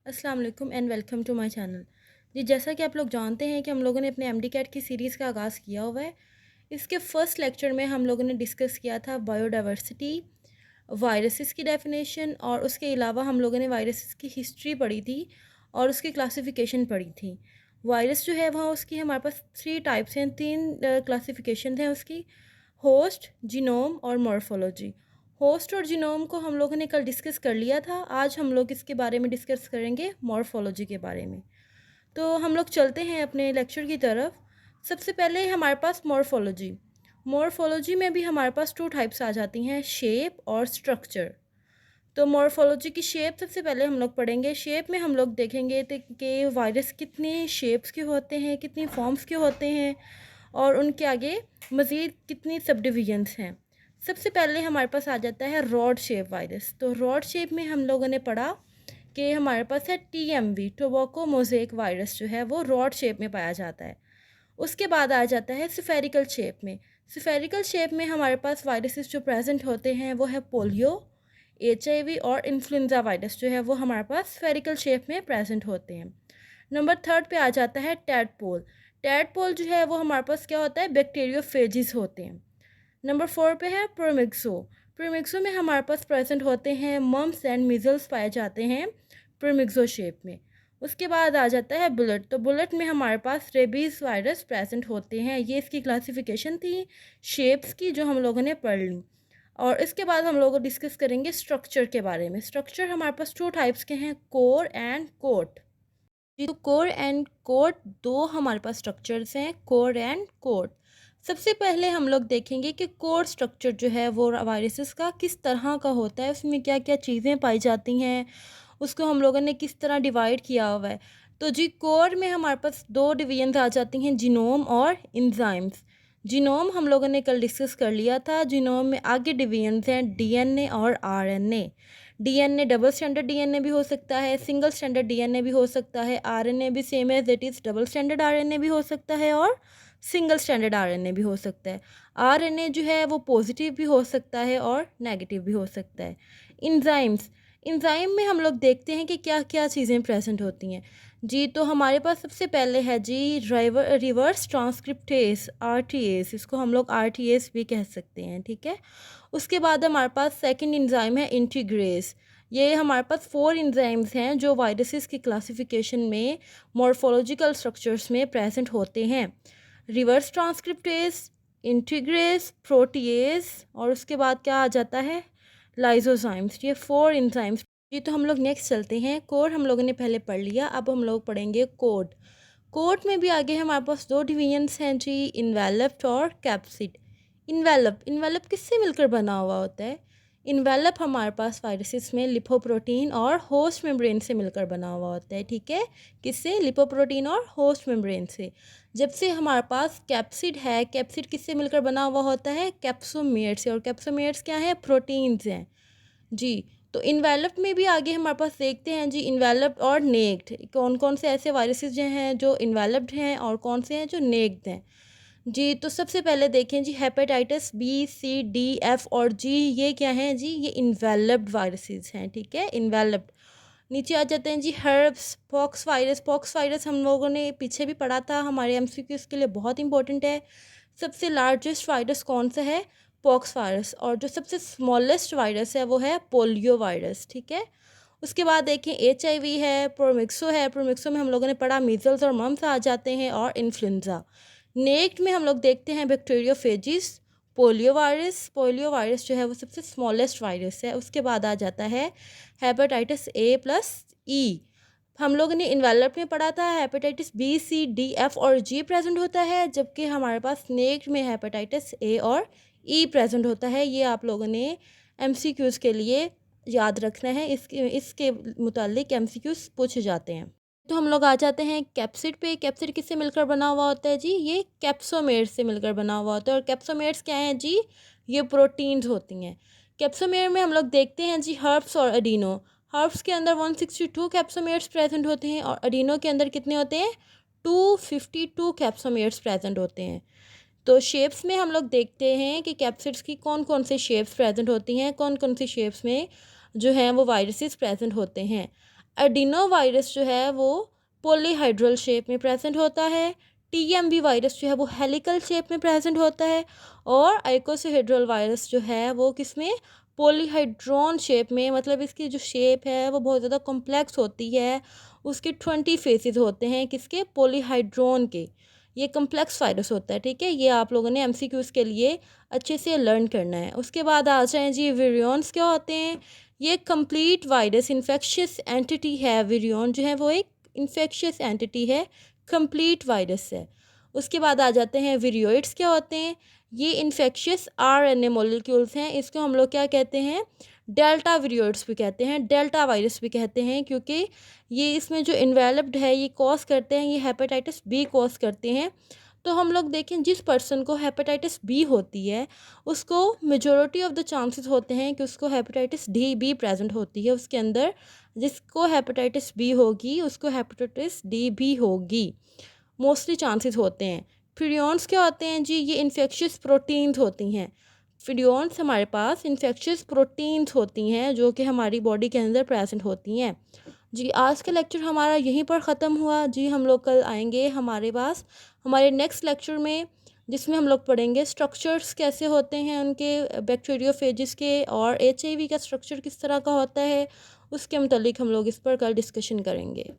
अस्सलाम वालेकुम and welcome to my channel. जी, जैसा कि आप लोग जानते हैं कि हम लोगों ने अपने एमडी कैट की सीरीज़ का आगाज़ किया हुआ है। इसके फर्स्ट लेक्चर में हम लोगों ने डिस्कस किया था बायोडाइवर्सिटी, वायरसेस की डेफिनेशन, और उसके अलावा हम लोगों ने वायरसेस की हिस्ट्री पढ़ी थी और उसकी क्लासिफिकेशन पढ़ी थी। वायरस जो है वहाँ उसकी हमारे पास थ्री टाइप्स हैं, तीन क्लासिफिकेशन हैं उसकी: होस्ट, जीनोम और मॉर्फोलॉजी। होस्ट और जीनोम को हम लोगों ने कल डिस्कस कर लिया था। आज हम लोग इसके बारे में डिस्कस करेंगे, मॉर्फोलॉजी के बारे में। तो हम लोग चलते हैं अपने लेक्चर की तरफ। सबसे पहले हमारे पास मॉर्फोलॉजी। मॉर्फोलॉजी में भी हमारे पास टू टाइप्स आ जाती हैं, शेप और स्ट्रक्चर। तो मॉर्फोलॉजी की शेप सबसे पहले हम लोग पढ़ेंगे। शेप में हम लोग देखेंगे तो कि वायरस कितने शेप्स के होते हैं, कितनी फॉर्म्स के होते हैं, और उनके आगे मज़ीद कितनी सब डिवीजन्स हैं। सबसे पहले हमारे पास आ जाता है रॉड शेप वायरस। तो रॉड शेप में हम लोगों ने पढ़ा कि हमारे पास है टीएमवी, टोबैको मोज़ेक वायरस, जो है वो रॉड शेप में पाया जाता है। उसके बाद आ जाता है स्फेरिकल शेप में। स्फेरिकल शेप में हमारे पास वायरसेस जो प्रेजेंट होते हैं वो है पोलियो, एचआईवी और इन्फ्लुएंजा वायरस, जो है वो हमारे पास स्फेरिकल शेप में प्रेजेंट होते हैं। नंबर थर्ड पे आ जाता है टैडपोल। टैडपोल जो है वो हमारे पास क्या होता है, बैक्टीरियोफेजिस होते हैं। नंबर फोर पे है प्रोमिक्सो। प्रोमिक्सो में हमारे पास प्रेजेंट होते हैं मम्स एंड मीजल्स पाए जाते हैं प्रोमिक्सो शेप में। उसके बाद आ जाता है बुलेट। तो बुलेट में हमारे पास रेबीज़ वायरस प्रेजेंट होते हैं। ये इसकी क्लासिफिकेशन थी शेप्स की, जो हम लोगों ने पढ़ ली। और इसके बाद हम लोग डिस्कस करेंगे स्ट्रक्चर के बारे में। स्ट्रक्चर हमारे पास टू टाइप्स के हैं, कोर एंड कोट। जी, तो कोर एंड कोट दो हमारे पास स्ट्रक्चर्स हैं, कोर एंड कोट। सबसे पहले हम लोग देखेंगे कि कोर स्ट्रक्चर जो है वो वायरसेस का किस तरह का होता है, उसमें क्या क्या चीज़ें पाई जाती हैं, उसको हम लोगों ने किस तरह डिवाइड किया हुआ है। तो जी, कोर में हमारे पास दो डिवीजन आ जाती हैं, जीनोम और इंजाइम्स। जीनोम हम लोगों ने कल डिस्कस कर लिया था। जीनोम में आगे डिवीजन्स हैं डीएनए और RNA. DNA double standard DNA भी हो सकता है, सिंगल स्टैंडर्ड डीएनए भी हो सकता है। आरएनए भी same as it is, double standard RNA भी हो सकता है और सिंगल स्टैंडर्ड आरएनए भी हो सकता है। आरएनए जो है वो पॉजिटिव भी हो सकता है और नेगेटिव भी हो सकता है। इंजाइम्स, इंजाइम में हम लोग देखते हैं कि क्या क्या चीज़ें प्रेजेंट होती हैं। जी, तो हमारे पास सबसे पहले है जी रिवर्स ट्रांसक्रिप्टेस, आरटीएस। इसको हम लोग आरटीएस भी कह सकते हैं, ठीक है। उसके बाद हमारे पास सेकंड एंजाइम है इंटीग्रेस। ये हमारे पास फोर एंजाइम्स हैं जो वायरसेस की क्लासिफिकेशन में मॉर्फोलॉजिकल स्ट्रक्चर्स में प्रेजेंट होते हैं। रिवर्स ट्रांसक्रिप्टेस, इंटीग्रेस, प्रोटीएस, और उसके बाद क्या आ जाता है, लाइजोजाइम्स। ये फोर एंजाइम्स। ये तो हम लोग नेक्स्ट चलते हैं। कोड हम लोगों ने पहले पढ़ लिया, अब हम लोग पढ़ेंगे कोड। कोड में भी आगे हमारे पास दो डिवीजन्स हैं जी, इन्वेलप्ड और कैप्सिड। इन्वेलप किससे मिलकर बना हुआ होता है? इन्वेलप हमारे पास वायरसेस में लिपोप्रोटीन और होस्ट मेम्ब्रेन से मिलकर बना हुआ होता है, ठीक है। किससे? लिपोप्रोटीन और होस्ट मेम्ब्रेन से। जब से हमारे पास कैप्सिड है, कैप्सिड किससे मिलकर बना हुआ होता है? कैप्सोमेयर से। और कैप्सोमेयर्स क्या है? प्रोटीन्स हैं जी। तो इन्वेलप्ड में भी आगे हमारे पास देखते हैं जी, इन्वेलप्ड और नेक्ड, कौन कौन से ऐसे वायरसेस जो हैं जो इन्वेलप्ड हैं और कौन से हैं जो नेक्ड हैं। जी, तो सबसे पहले देखें जी, हेपेटाइटिस बी, सी, डी, एफ और जी, ये क्या हैं जी? ये इन्वेलप्ड वायरसेस हैं, ठीक है, इन्वेलप्ड। नीचे आ जाते हैं जी herpes, pox virus. Pox virus हम लोगों ने पीछे भी पढ़ा था, हमारे एमसीक्यूज़ के लिए बहुत इंपॉर्टेंट है। सबसे लार्जेस्ट वायरस कौन सा है? Pox virus. और जो सबसे स्मॉलेस्ट वायरस है वो है पोलियो वायरस, ठीक है। उसके बाद देखें एचआईवी है, प्रोमिक्सो है। प्रोमिक्सो में हम लोगों ने पढ़ा मीजल्स और मम्स आ जाते हैं, और इन्फ्लुएंजा। नेक्स्ट में हम लोग देखते हैं bacteriophages, polio virus. Polio virus जो है वो सबसे स्मॉलेस्ट वायरस है। उसके बाद आ जाता है हेपेटाइटिस ए प्लस ई। हम लोगों ने इन्वेलप में पढ़ा था, हेपेटाइटिस बी, सी, डी, एफ और जी प्रेजेंट होता है, जबकि हमारे पास नेक्स्ट में हेपेटाइटिस ए और ई प्रेजेंट होता है। ये आप लोगों ने एमसीक्यूज़ के लिए याद रखना है, इसके मुतालिक एमसीक्यूज़ पूछे जाते हैं। तो हम लोग आ जाते हैं कैप्सिड पे। कैप्सिड किससे मिलकर बना हुआ होता है जी? ये कैप्सोमेयर से मिलकर बना हुआ होता है। और कैप्सोमेयर्स क्या हैं जी? ये प्रोटीन्स होती हैं। कैप्सोमेयर में हम लोग देखते हैं जी हर्ब्स और अडीनो। हर्ब्स के अंदर 162 कैप्सोमेयर्स प्रेजेंट होते हैं, और अडीनो के अंदर कितने होते हैं? 252 कैप्सोमेयर्स प्रेजेंट होते हैं। तो शेप्स में हम लोग देखते हैं कि कैप्सिड्स की कौन कौन से शेप्स प्रेजेंट होती हैं, कौन कौन सी शेप्स में जो हैं वो वायरसेस प्रेजेंट होते हैं। एडिनो वायरस जो है वो पॉलीहाइड्रल शेप में प्रेजेंट होता है। टीएमवी वायरस जो है वो हेलिकल शेप में प्रेजेंट होता है। और आइकोसाहेड्रल वायरस जो है वो किस में, पॉलीहाइड्रोन शेप में, मतलब इसकी जो शेप है वो बहुत ज़्यादा कॉम्प्लेक्स होती है। उसके 20 फेसेस होते हैं, किसके, पॉलीहाइड्रोन के। ये कम्प्लेक्स वायरस होता है, ठीक है। ये आप लोगों ने एमसीक्यूज़ के लिए अच्छे से लर्न करना है। उसके बाद आ जाएँ जी, विरियंस क्या होते हैं। ये कंप्लीट वायरस इन्फेक्शियस एंटिटी है। विरियन जो है वो एक इन्फेक्शियस एंटिटी है, कंप्लीट वायरस है। उसके बाद आ जाते हैं विरियोइड्स क्या होते हैं। ये इन्फेक्शियस आरएनए मॉलिक्यूल्स हैं। इसको हम लोग क्या कहते हैं, डेल्टा विरियोइड्स भी कहते हैं, डेल्टा वायरस भी कहते हैं, क्योंकि ये इसमें जो इन्वेलप्ड है ये कॉज करते हैं, ये हेपेटाइटिस बी कॉज करते हैं। तो हम लोग देखें, जिस पर्सन को हेपेटाइटिस बी होती है उसको मेजॉरिटी ऑफ द चांसेस होते हैं कि उसको हेपेटाइटिस डी बी प्रेजेंट होती है उसके अंदर। जिसको हेपेटाइटिस बी होगी उसको हेपेटाइटिस डी भी होगी, मोस्टली चांसेस होते हैं। प्रियॉन्स क्या होते हैं जी, ये इन्फेक्शियस प्रोटीन्स होती हैं। प्रियॉन्स हमारे पास इन्फेक्शियस प्रोटीन्स होती हैं जो कि हमारी बॉडी के अंदर प्रेजेंट होती हैं। जी आज का लेक्चर हमारा यहीं पर ख़त्म हुआ जी। हम लोग कल आएंगे हमारे पास हमारे नेक्स्ट लेक्चर में, जिसमें हम लोग पढ़ेंगे स्ट्रक्चर्स कैसे होते हैं उनके, बैक्टीरियोफेजिस के, और एचआईवी का स्ट्रक्चर किस तरह का होता है, उसके मतलब हम लोग इस पर कल डिस्कशन करेंगे।